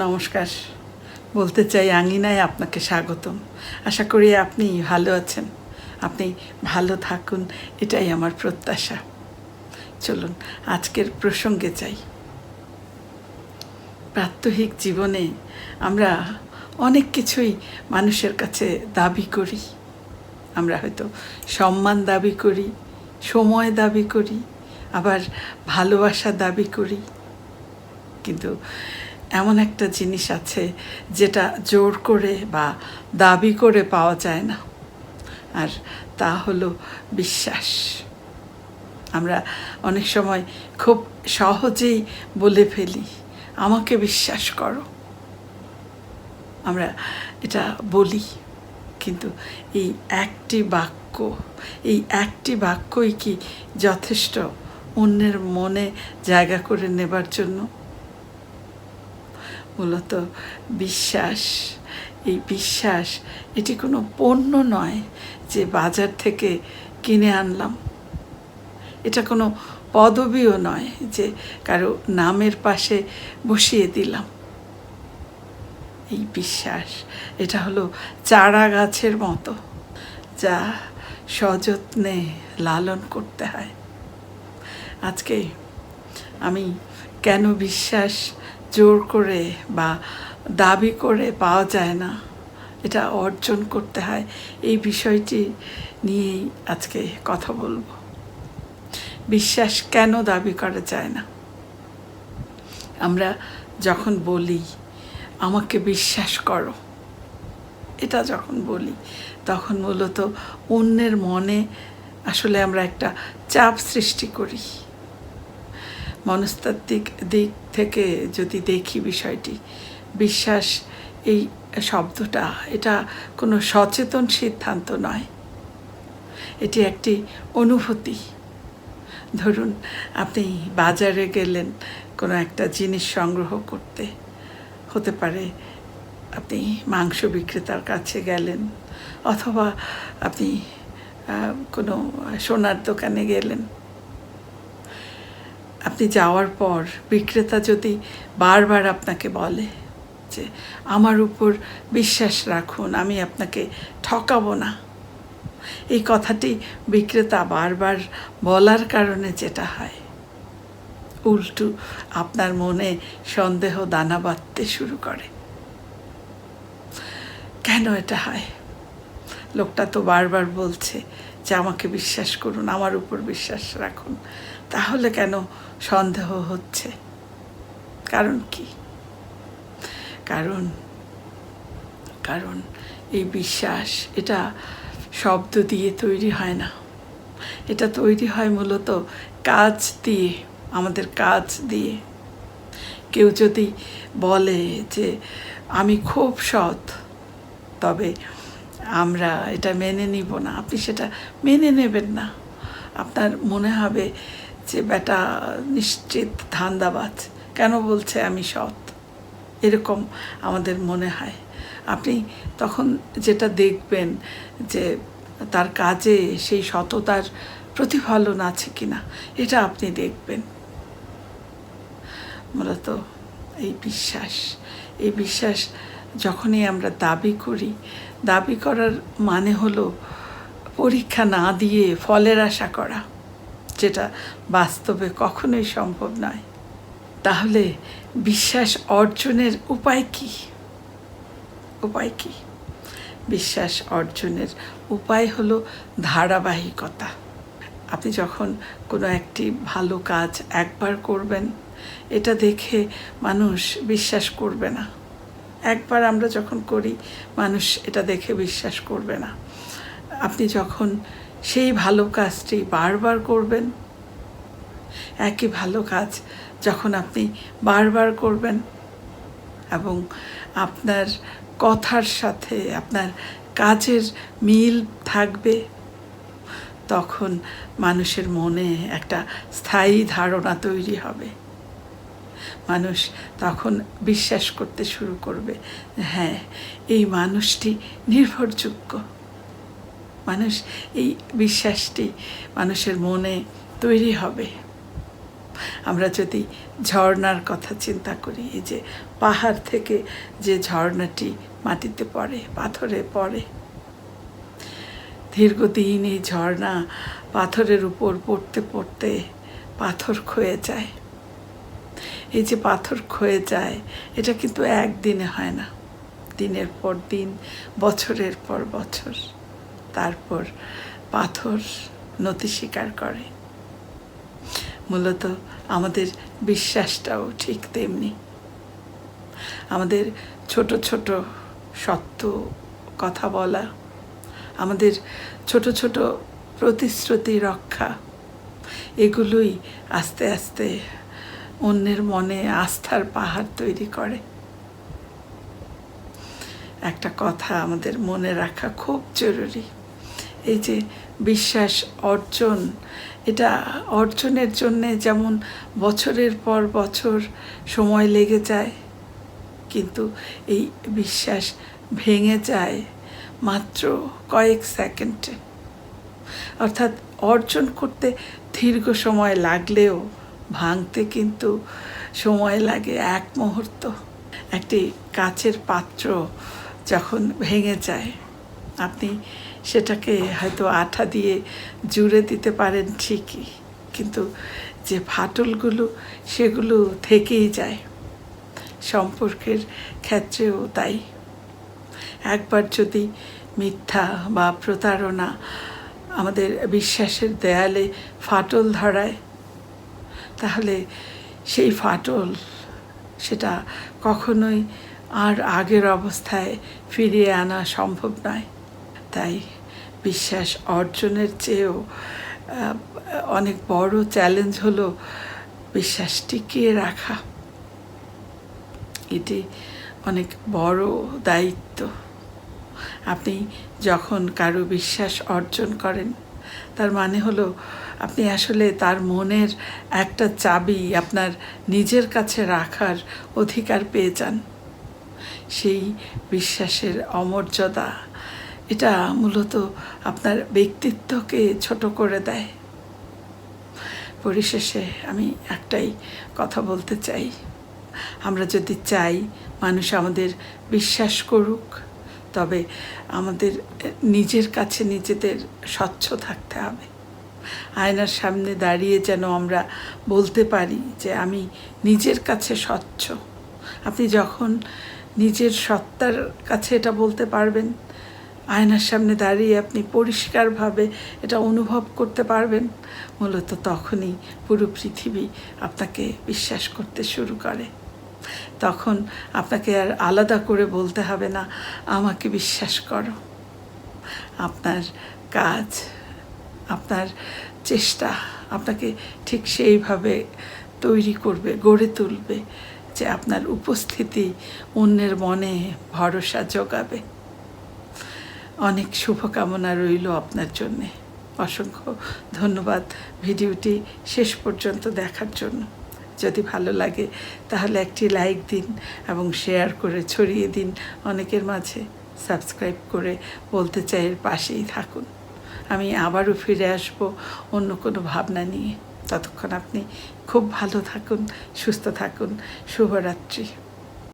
নমস্কার। বলতে চাই আঙিনায় আপনাকে স্বাগতম। আশা করি আপনি ভালো আছেন, আপনি ভালো থাকুন, এটাই আমার প্রত্যাশা। চলুন আজকের প্রসঙ্গে যাই। প্রাত্যহিক জীবনে আমরা অনেক কিছুই মানুষের কাছে দাবি করি। আমরা হয়তো সম্মান দাবি করি, সময় দাবি করি, আবার ভালোবাসা দাবি করি। কিন্তু এমন একটা জিনিস আছে যেটা জোর করে বা দাবি করে পাওয়া যায় না, আর তা হলো বিশ্বাস। আমরা অনেক সময় খুব সহজেই বলে ফেলি, আমাকে বিশ্বাস করো। আমরা এটা বলি, কিন্তু এই একটি বাক্যই কি যথেষ্ট অন্যের মনে জায়গা করে নেবার জন্য? মূলত বিশ্বাস এটি কোনো পণ্য নয় যে বাজার থেকে কিনে আনলাম। এটা কোনো পদবিও নয় যে কারো নামের পাশে বসিয়ে দিলাম। এই বিশ্বাস এটা হলো চারা গাছের মতো, যা সযত্নে লালন করতে হয়। আজকে আমি কেন বিশ্বাস জোর করে বা দাবি করে পাওয়া যায় না, এটা অর্জন করতে হয়, এই বিষয়টি নিয়েই আজকে কথা বলবো। বিশ্বাস কেন দাবি করা যায় না? আমরা যখন বলি আমাকে বিশ্বাস করো, এটা যখন বলি তখন মূলত অন্যের মনে আসলে আমরা একটা চাপ সৃষ্টি করি। মনস্তাত্ত্বিক দিক থেকে যদি দেখি বিষয়টি, বিশ্বাস এই শব্দটা এটা কোনো সচেতন সিদ্ধান্ত নয়, এটি একটি অনুভূতি। ধরুন আপনি বাজারে গেলেন কোনো একটা জিনিস সংগ্রহ করতে, হতে পারে আপনি মাংস বিক্রেতার কাছে গেলেন, অথবা আপনি কোনো সোনার দোকানে গেলেন। আপনি যাওয়ার পর বিক্রেতা যদি বারবার আপনাকে বলে যে আমার উপর বিশ্বাস রাখুন, আমি আপনাকে ঠকাবো না, এই কথাটি বিক্রেতা বারবার বলার কারণে যেটা হয়, উল্টো আপনার মনে সন্দেহ দানা বাঁধতে শুরু করে। কেন এটা হয়? লোকটা তো বারবার বলছে যে আমাকে বিশ্বাস করুন, আমার উপর বিশ্বাস রাখুন, তাহলে কেন সন্দেহ হচ্ছে? কারণ কি? কারণ এই বিশ্বাস এটা শব্দ দিয়ে তৈরি হয় না, এটা তৈরি হয় মূলত কাজ দিয়ে, আমাদের কাজ দিয়ে। কেউ যদি বলে যে আমি খুব সৎ, তবে আমরা এটা মেনে নিব না, আপনি সেটা মেনে নেবেন না। আপনার মনে হবে যে বেটা নিশ্চিত ধান্দাবাজ, কেন বলছে আমি সৎ, এরকম আমাদের মনে হয়। আপনি তখন যেটা দেখবেন যে তার কাজে সেই সততার প্রতিফলন আছে কিনা, এটা আপনি দেখবেন। মূলত এই বিশ্বাস যখনই আমরা দাবি করি, দাবি করার মানে হলো পরীক্ষা না দিয়ে ফলের আশা করা, যেটা বাস্তবে কখনোই সম্ভব নয়। তাহলে বিশ্বাস অর্জনের উপায় কি? বিশ্বাস অর্জনের উপায় হলো ধারাবাহিকতা। আপনি যখন কোনো একটি ভালো কাজ একবার করবেন, এটা দেখে মানুষ বিশ্বাস করবে না। একবার আমরা যখন করি, মানুষ এটা দেখে বিশ্বাস করবে না। আপনি যখন সেই ভালো কাজটি বারবার করবেন, একই ভালো কাজ যখন আপনি বারবার করবেন এবং আপনার কথার সাথে আপনার কাজের মিল থাকবে, তখন মানুষের মনে একটা স্থায়ী ধারণা তৈরি হবে। মানুষ তখন বিশ্বাস করতে শুরু করবে, হ্যাঁ, এই মানুষটি নির্ভরযোগ্য। এই বিশ্বাসটি মানুষের মনে তৈরি হবে। আমরা যদি ঝর্ণার কথা চিন্তা করি, এই যে পাহাড় থেকে যে ঝর্ণাটি মাটিতে পড়ে, পাথরে পড়ে, দীর্ঘদিন এই ঝর্ণা পাথরের উপর পড়তে পড়তে পাথর ক্ষয়ে যায়। এই যে পাথর ক্ষয়ে যায়, এটা কিন্তু একদিনে হয় না, দিনের পর দিন, বছরের পর বছর, তারপর পাথর নতি স্বীকার করে। মূলত আমাদের বিশ্বাসটাও ঠিক তেমনি। আমাদের ছোট ছোট সত্য কথা বলা, আমাদের ছোট ছোট প্রতিশ্রুতি রক্ষা, এগুলোই আস্তে আস্তে অন্যের মনে আস্থার পাহাড় তৈরি করে। একটা কথা আমাদের মনে রাখা খুব জরুরি, এই যে বিশ্বাস অর্জন, এটা অর্জনের জন্যে যেমন বছরের পর বছর সময় লেগে যায়, কিন্তু এই বিশ্বাস ভেঙে যায় মাত্র কয়েক সেকেন্ডে। অর্থাৎ অর্জন করতে দীর্ঘ সময় লাগলেও ভাঙতে কিন্তু সময় লাগে এক মুহূর্ত। একটি কাচের পাত্র যখন ভেঙে যায়, আপনি সেটাকে হয়তো আঠা দিয়ে জুড়ে দিতে পারেন ঠিকই, কিন্তু যে ফাটলগুলো সেগুলো থেকেই যায়। সম্পর্কের ক্ষেত্রেও তাই। একবার যদি মিথ্যা বা প্রতারণা আমাদের বিশ্বাসের দেয়ালে ফাটল ধরায়, তাহলে সেই ফাটল সেটা কখনোই আর আগের অবস্থায় ফিরিয়ে আনা সম্ভব নয়। তাই বিশ্বাস অর্জনের চেয়েও অনেক বড় চ্যালেঞ্জ হলো বিশ্বাস টিকিয়ে রাখা। এটি অনেক বড় দায়িত্ব। আপনি যখন কারো বিশ্বাস অর্জন করেন, তার মানে হলো আপনি আসলে তার মনের একটা চাবি আপনার নিজের কাছে রাখার অধিকার পেয়ে যান। সেই বিশ্বাসের অমর্যাদা, এটা মূলত আপনার ব্যক্তিত্বকে ছোট করে দেয়। পরিশেষে আমি একটাই কথা বলতে চাই, আমরা যদি চাই মানুষ আমাদের বিশ্বাস করুক, তবে আমাদের নিজের কাছে নিজেদের স্বচ্ছ থাকতে হবে। আয়নার সামনে দাঁড়িয়ে যেন আমরা বলতে পারি যে আমি নিজের কাছে স্বচ্ছ। আপনি যখন নিজের সত্তার কাছে এটা বলতে পারবেন, আয়নার সামনে দাঁড়িয়ে আপনি পরিষ্কারভাবে এটা অনুভব করতে পারবেন, মূলত তখনই পুরো পৃথিবী আপনাকে বিশ্বাস করতে শুরু করে। তখন আপনাকে আর আলাদা করে বলতে হবে না আমাকে বিশ্বাস করো। আপনার কাজ, আপনার চেষ্টা আপনাকে ঠিক সেইভাবে তৈরি করবে, গড়ে তুলবে যে আপনার উপস্থিতি অন্যের মনে ভরসা জোগাবে। অনেক শুভকামনা রইল আপনার জন্যে। অসংখ্য ধন্যবাদ ভিডিওটি শেষ পর্যন্ত দেখার জন্য। যদি ভালো লাগে তাহলে একটি লাইক দিন এবং শেয়ার করে ছড়িয়ে দিন অনেকের মাঝে। সাবস্ক্রাইব করে বলতে চাই এর পাশেই থাকুন। আমি আবারও ফিরে আসব অন্য কোনো ভাবনা নিয়ে। ততক্ষণ আপনি খুব ভালো থাকুন, সুস্থ থাকুন। শুভরাত্রি।